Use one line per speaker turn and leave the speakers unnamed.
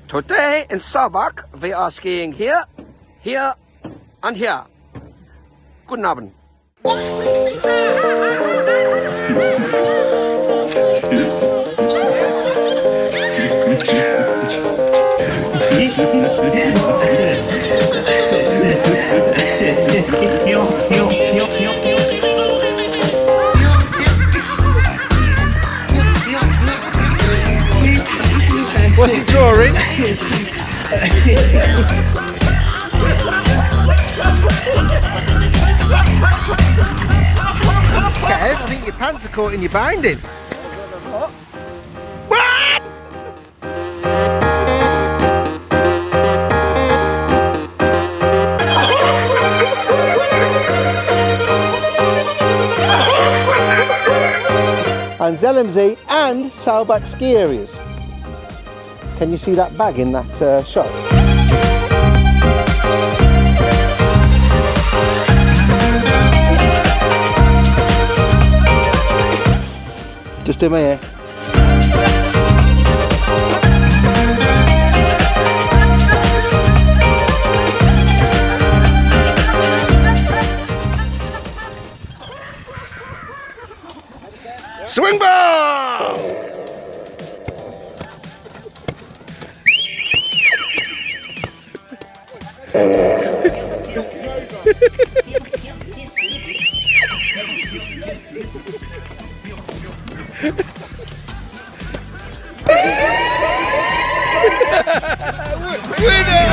Today in Saalbach we are skiing here, here and here. Guten Abend.
What's he drawing? Kev, I think your pants are caught in your binding. What? And Zellemzee and Saalbach ski areas. Can you see that bag in that shot? Just do my hair. Swing ball! Winner!